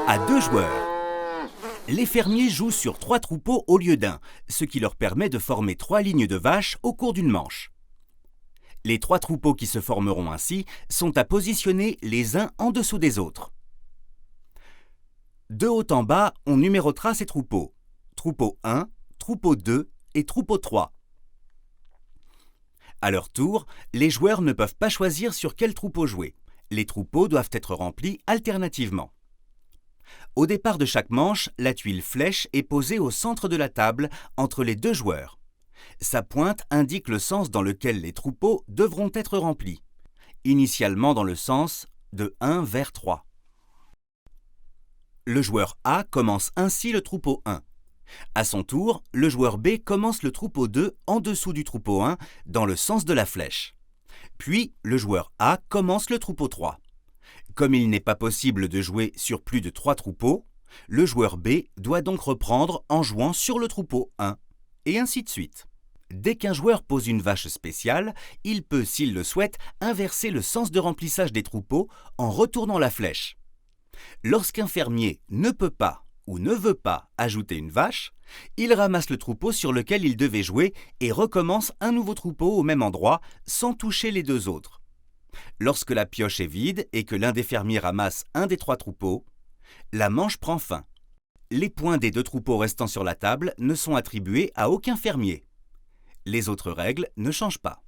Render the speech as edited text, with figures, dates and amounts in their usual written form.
À 2 joueurs. Les fermiers jouent sur 3 troupeaux au lieu d'un, ce qui leur permet de former 3 lignes de vaches au cours d'une manche. Les 3 troupeaux qui se formeront ainsi sont à positionner les uns en dessous des autres. De haut en bas, on numérotera ces troupeaux. Troupeau 1, troupeau 2 et troupeau 3. À leur tour, les joueurs ne peuvent pas choisir sur quel troupeau jouer. Les troupeaux doivent être remplis alternativement. Au départ de chaque manche, la tuile flèche est posée au centre de la table entre les 2 joueurs. Sa pointe indique le sens dans lequel les troupeaux devront être remplis, initialement dans le sens de 1 vers 3. Le joueur A commence ainsi le troupeau 1. À son tour, le joueur B commence le troupeau 2 en dessous du troupeau 1 dans le sens de la flèche. Puis, le joueur A commence le troupeau 3. Comme il n'est pas possible de jouer sur plus de 3 troupeaux, le joueur B doit donc reprendre en jouant sur le troupeau 1, et ainsi de suite. Dès qu'un joueur pose une vache spéciale, il peut, s'il le souhaite, inverser le sens de remplissage des troupeaux en retournant la flèche. Lorsqu'un fermier ne peut pas ou ne veut pas ajouter une vache, il ramasse le troupeau sur lequel il devait jouer et recommence un nouveau troupeau au même endroit sans toucher les 2 autres. Lorsque la pioche est vide et que l'un des fermiers ramasse un des 3 troupeaux, la manche prend fin. Les points des 2 troupeaux restant sur la table ne sont attribués à aucun fermier. Les autres règles ne changent pas.